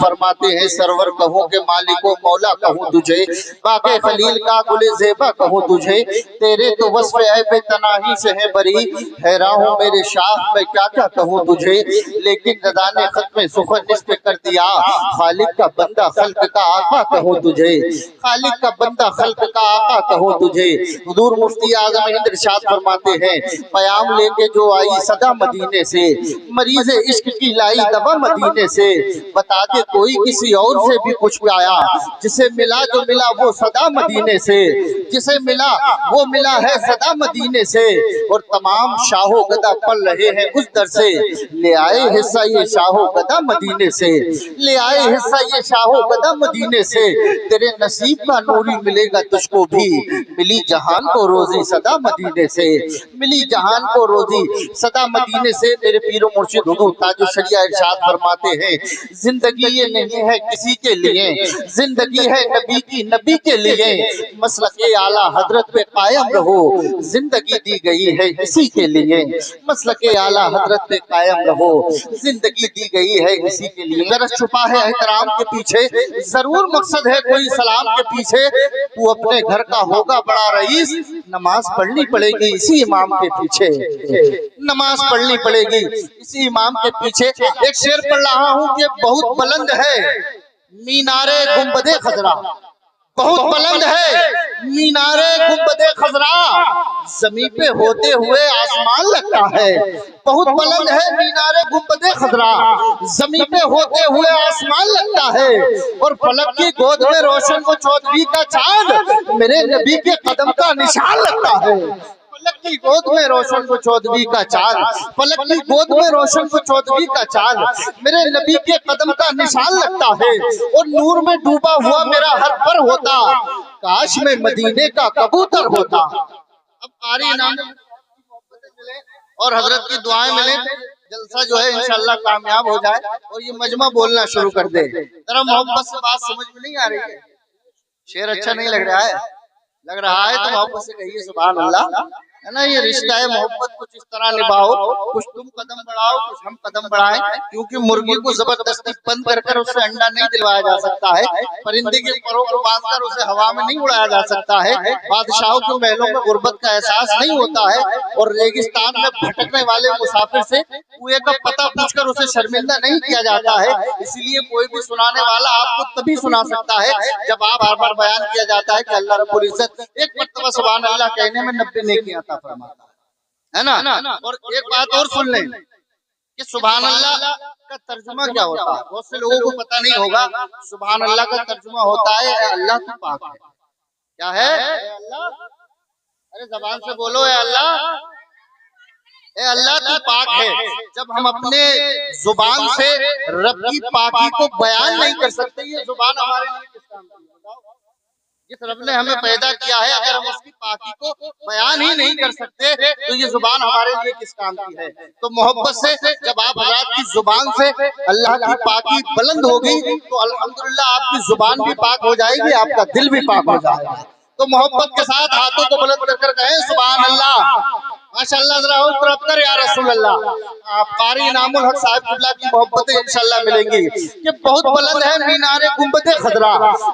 फरमाते हैं सरवर कहूँ के मालिको मौला कहूँ तुझे, बाके खलील का गुले ज़ेबा कहूँ तुझे, तेरे तो वस्फ़ ऐब तनाही से है बरी, हैरान हूँ मेरे शाह मैं क्या क्या कहूँ तुझे। लेकिन रज़ा ने खत्म सुखन निस्फ़ कर दिया, खालिक का बंदा खल्क का आका कहूँ तुझे, खालिक का बंदा खल्क का आका कहूँ तुझे। हुज़ूर मुफ्ती आज़म हिंद इरशाद फरमाते हैं पयाम लेके जो आई सदा मदीने से, मरीज़ इश्क की लाई दवा मदीने से, बता दे कोई किसी और से भी कुछ पाया, जिसे मिला जो मिला वो सदा मदीने से, जिसे मिला वो मिला है सदा मदीने से। और तमाम शाहो गदा पल रहे हैं उस दर से, ले आए हिस्सा ये शाहो गदा मदीने से, ले आए हिस्सा ये शाहो गदा मदीने से। तेरे नसीब का नूरी मिलेगा तुझको भी, मिली जहान को रोजी सदा मदीने से, मिली जहान को रोजी सदा मदीने से। मेरे पीरो मुर्शिद हुजूर ताजुल शरिया इरशाद फरमाते हैं जिंदगी ये नहीं है किसी के लिए, जिंदगी है नबी की नबी के लिए, मसलके आला हजरत पे कायम रहो, जिंदगी दी गई है इसी के लिए, मसलके आला हजरत पे कायम रहो, जिंदगी दी गई है इसी के लिए। गरज छुपा है एहतराम के पीछे, जरूर मकसद है कोई सलाम के पीछे, तू अपने घर का होगा बड़ा रईस, नमाज पढ़नी पड़ेगी इसी इमाम के पीछे, नमाज पढ़नी पड़ेगी इसी इमाम के पीछे। एक शेर पढ़ रहा हूँ कि बहुत बुलंद है मीनारे गुंबदे खजरा, बहुत बुलंद है मीनारे गुंबदे खजरा, जमीन पे होते हुए आसमान लगता है। बहुत बुलंद है मीनारे गुंबदे खजरा, जमीन पे होते हुए आसमान लगता है। और फलक की गोद में रोशन वो चौधरी का चांद, मेरे नबी के कदम का निशान लगता है। फलक की गोद में रोशन को चौधरी का चांद, फलक की गोद में रोशन को चौधरी का चांद, मेरे नबी के कदम का निशान लगता है। और नूर में डूबा हुआ मेरा हर पर होता, काश में मदीने का कबूतर होता। अब कारी नाम मिले और हजरत की दुआएं मिले, जलसा जो है इंशाल्लाह कामयाब हो जाए और ये मजमा बोलना शुरू कर दे। जरा मोहब्बत से बात समझ में नहीं आ रही है, शेर अच्छा नहीं लग रहा है, लग रहा है तो मोहब्बत से कहिए सुभान अल्लाह, है ना। ये रिश्ता है मोहब्बत, कुछ इस तरह निभाओ, कुछ तुम कदम बढ़ाओ कुछ हम कदम बढ़ाएं, क्योंकि मुर्गी को जबरदस्ती बंद कर उससे अंडा नहीं दिलवाया जा सकता है, परिंदे के परों को बांधकर उसे हवा में नहीं उड़ाया जा सकता है, बादशाहों के महलों में गुर्बत का एहसास नहीं होता है, और रेगिस्तान में भटकने वाले मुसाफिर से कुएं का पता पूछकर उसे शर्मिंदा नहीं किया जाता है। इसलिए कोई भी सुनाने वाला आपको तभी सुना सकता है जब आप बार बार बयान किया जाता है कि अल्लाह रब्बुल इज्जत एक मर्तबा सुभान अल्लाह कहने में 90 नेकी अता फरमाता है ना। और एक बात और सुन लें कि सुभान अल्लाह का तर्जुमा क्या होता है, बहुत से लोगों को पता नहीं होगा। सुभान अल्लाह का तर्जुमा होता है अल्लाह तू पाक है। क्या है? अल्लाह, अरे जबान से बोलो है अल्लाह, ए अल्लाह तू पाक है। जब हम अपने जुबान से रब की पाकी को बयान नहीं कर सकते, ये जुबान हमारे लिए किस काम की? जिस रब ने हमें पैदा किया है, अगर हम उसकी पाकी को बयान ही नहीं कर सकते तो ये जुबान हमारे लिए किस काम की है। तो मोहब्बत से जब आप रात की जुबान से अल्लाह की पाकी बुलंद होगी तो अल्हम्दुलिल्लाह आपकी जुबान भी पाक हो जाएगी, आपका दिल भी पाक हो जाएगा। तो मोहब्बत के साथ हाथों को बुलंद कर कहें सुभान अल्लाह, माशाअल्लाह। जरा और तरफ कर या रसूल अल्लाह। कारी इनामुल हक साहब क़िबला की मोहब्बतें इंशाअल्लाह मिलेंगी कि बहुत बुलंद है मीनारे गुंबदे खजरा,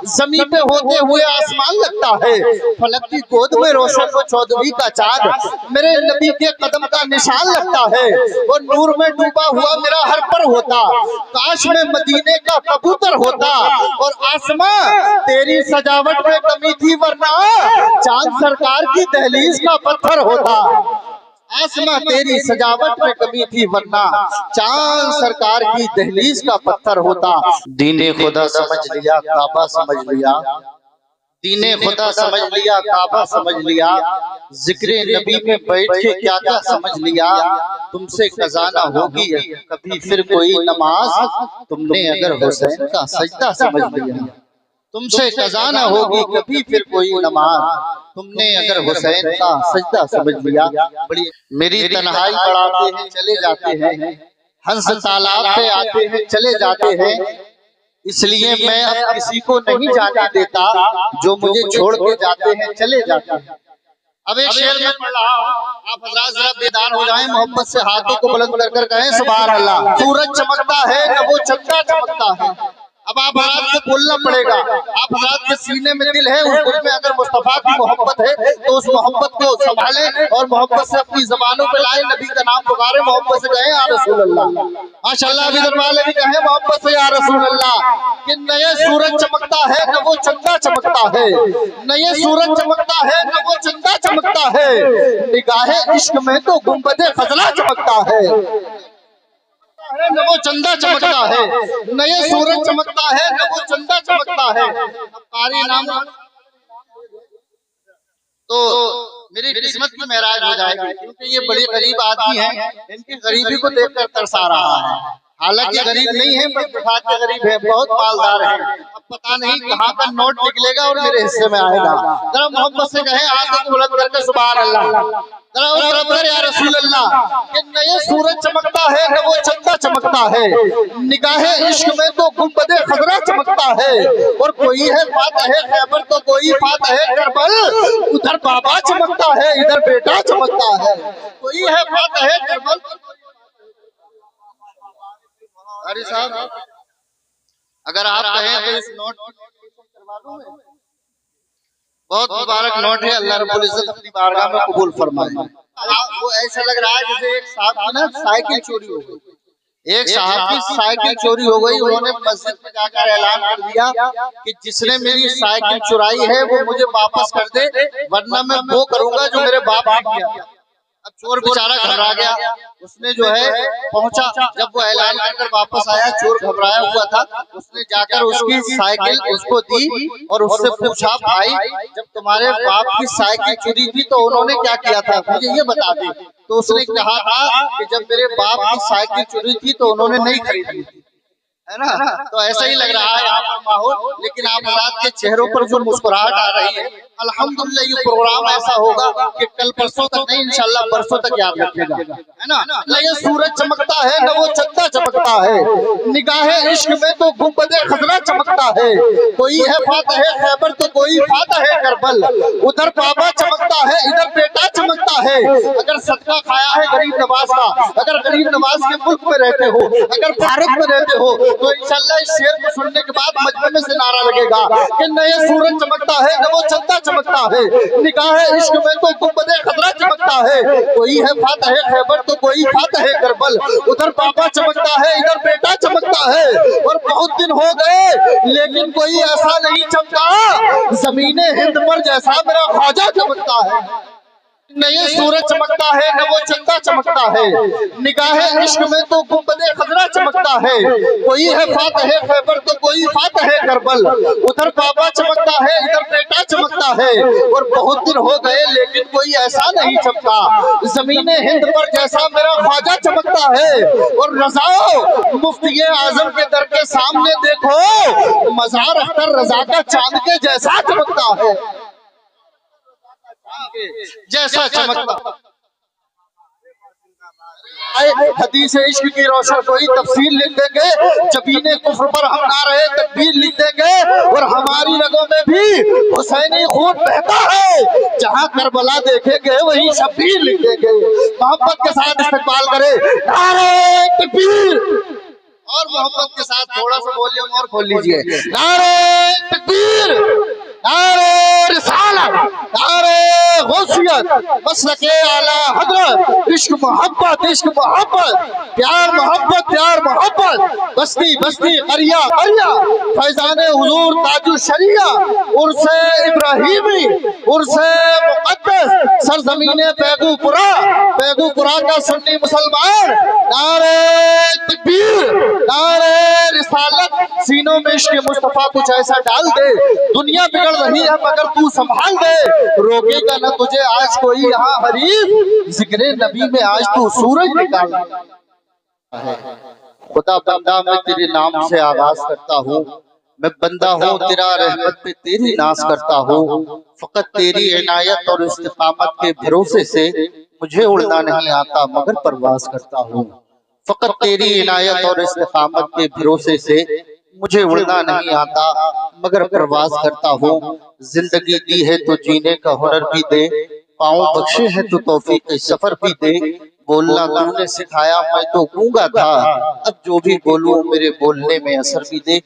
जमीन पे होते हुए आसमान लगता है, फलक की गोद में रोशन वो चौधरी का चांद, मेरे नबी के कदम का निशान लगता है। और नूर में डूबा हुआ मेरा हर पर होता, काश में मदीने का कबूतर होता। और आसमां तेरी सजावट में कमी थी वरना चांद सरकार की दहलीज का पत्थर होता, आसमां तेरी सजावट में कमी थी वरना चांद सरकार की दहलीज का पत्थर होता। दीने खुदा समझ लिया काबा समझ लिया, दीने खुदा समझ लिया काबा समझ लिया, जिक्र नबी में बैठ के क्या क्या समझ लिया। तुमसे खजाना होगी कभी फिर कोई नमाज, तुमने अगर हुसैन का सजदा समझ लिया। तुमसे खजाना होगी कभी फिर कोई नमाज, तुमने अगर हुसैन का सजदा समझ लिया। बड़ी मेरी तन्हाई बढ़ाते हैं चले जाते हैं, हंस तालाब पे आते हैं चले जाते हैं, इसलिए मैं अब किसी को नहीं जाने देता, जो मुझे छोड़ के जाते हैं चले जाते हैं। अब एक शेर में पढ़ रहा हूं, आप हज़रात जरा बेदार हो जाएं, मोहब्बत से हाथों को बुलंद कर कहें सुभान अल्लाह। सूरज चमकता है न वो चंदा चमकता है, अब आप हजरात को बोलना पड़ेगा। आप हजरात के सीने में दिल है, उस दिल में अगर मुस्तफा की मोहब्बत है तो उस मोहब्बत को संभाले और मोहब्बत से अपनी जबानों पे लाए, नबी का नाम पुकारे, मोहब्बत से कहें या रसूल अल्लाह। माशाअल्लाह इधर वाले भी कहें मोहब्बत से या रसूल अल्लाह। कि नए सूरज चमकता है न वो चंदा चमकता है, नए सूरज चमकता है न वो चंदा चमकता है, निगाहे इश्क में तो गुंबदे खजला चमकता है, न वो चंदा चमकता है, नए सूरज चमकता है न वो चंदा चमकता है। कारी नाम तो मेरी किस्मत की महराज हो जाएगी, क्योंकि ये बड़े गरीब आदमी हैं, इनकी गरीबी को देखकर तरसा रहा है। हालांकि गरीब नहीं है, बस दिखा के गरीब है, बहुत मालदार है। अब पता नहीं कहाँ का नोट निकलेगा और मेरे हिस्से में आएगा। जरा मोहब्बत से कहे आंखें बुलंद करके सुभान अल्लाह, या रसूल अल्लाह। कि नए सूरज चमकता है न वो चंदा चमकता है, निगाहे इश्क में तो गुंबदे खजरा चमकता है, और कोई है फातह है खैबर तो कोई फातह है करबल, उधर बाबा चमकता है इधर बेटा चमकता है, कोई है फातह है करबल। अरे साहब अगर आप कहें तो इस नोट करवा दूं मैं। बहुत मुबारक नोट है, अल्लाह रब्बुल इज्जत अपनी बारगाह में कबूल फरमाए। वो ऐसा लग रहा है जैसे एक साहब की ना साइकिल चोरी हो गई, एक साहब की साइकिल चोरी हो गई। उन्होंने मस्जिद में जाकर ऐलान कर दिया कि जिसने मेरी साइकिल चुराई है वो मुझे वापस कर दे, वरना मैं वो करूंगा जो मेरे बाप ने किया। अब चोर बेचारा घबरा गया, उसने जो है पहुंचा, जब वो ऐलान कर वापस आया, चोर घबराया हुआ था, उसने जाकर उसकी साइकिल उसको दी और उससे पूछा भाई जब तुम्हारे बाप की साइकिल चोरी थी तो उन्होंने क्या किया था, मुझे ये बता दे। तो उसने कहा था कि जब मेरे बाप की साइकिल चोरी थी तो उन्होंने नहीं खरीदी थी, है ना। तो ऐसा ही लग रहा है यहाँ पर माहौल, लेकिन आप रात के चेहरों पर जो मुस्कुराहट आ रही है, अल्हम्दुलिल्लाह ये प्रोग्राम ऐसा होगा कि कल परसों तक नहीं इंशाल्लाह परसों तक याद रखेगा, है ना। न ये सूरज चमकता है न वो चंदा चमकता है, निगाहे इश्क में तो गुंबदे खजरा चमकता है, कोई है फातह है खैबर तो कोई फातह है करबल, उधर बाबा चमकता है इधर बेटा चमकता है। अगर सदका खाया है गरीब नवाज का, अगर गरीब नवाज के मुल्क में रहते हो, अगर भारत में रहते हो, तो इंशाल्लाह इस शेर को सुनने के बाद मजमे में से नारा लगेगा कि नए सूरज चमकता है न वो चंदा चमकता है, निगाहे इश्क में तो गुंबदे खजरा चमकता है, कोई है फातह है खैबर तो कोई फातह है करबल, उधर बाबा चमकता है इधर बेटा चमकता है। और बहुत दिन हो गए लेकिन कोई ऐसा नहीं चमका, ज़मीने हिंद पर जैसा मेरा ख्वाजा चमकता है। नए सूरज चमकता है न वो चंदा चमकता है, निगाहे इश्क में तो गुंबदे खजरा चमकता है, कोई है फातह है खैबर तो कोई फातह है करबल, उधर बाबा चमकता है इधर बेटा चमकता है। और बहुत दिन हो गए लेकिन कोई ऐसा नहीं चमका, ज़मीने हिंद पर जैसा मेरा ख्वाजा चमकता है। और रज़ाओ मुफ्ती आजम के दर के सामने देखो, मज़ार अख्तर रज़ा का चांद के जैसा चमकता है, जैसा चमकता। हदीस इश्क की रोशन कोई तफसील लिख देंगे, जबीने कुफ्र पर हम ना रहे तकबीर लिख देंगे, और हमारी रगों में भी हुसैनी खून बहता है, जहां करबला देखेंगे वही शब्बीर लिख देंगे। मोहब्बत के साथ इस्तकबाल करे नारे तकबीर, और मोहब्बत के साथ थोड़ा सा वॉल्यूम और खोल लीजिए, नारे तकबीर, नारे रिसालत, नारे गौसियत, मसलके आला हज़रत, इश्क मोहब्बत प्यार मोहब्बत प्यार मोहब्बत, बस्ती बस्ती करिया करिया, फैजाने हुजूर ताजु शरिया, उर्से इब्राहिमी उर्से मुक़द्दस, सरज़मीने पैगुपुरा का सुन्नी मुसलमान, नारे तकबीर, नारे रिसालत, सीनों में इश्क मुस्तफा कुछ ऐसा डाल दे, दुनिया बिगड़ रही है मगर तू संभाल दे, रोकेगा न तुझे आज कोई यहाँ हरीफ, जिक्रे नबी में आज तू सूरज निकाल है। खुदा बंदा मैं तेरे नाम से आगाज करता हूँ, मैं बंदा हूँ तेरा रहमत पे तेरी नाज करता हूँ, फकत तेरी इनायत और इस्तिकामत के भरोसे से मुझे उड़ना नहीं आता मगर परवाज करता हूँ, फकत तेरी इनायत और इस्तिकामत के भरोसे से मुझे उड़ना नहीं आता मगर परवाज करता हूँ। जिंदगी दी है तो जीने का हुनर भी दे, पाँव बख्शे है तो तौफीक सफर भी दे, बोलना तूने सिखाया मैं तो गूंगा था, अब जो भी बोलूं मेरे बोलने में असर भी दे।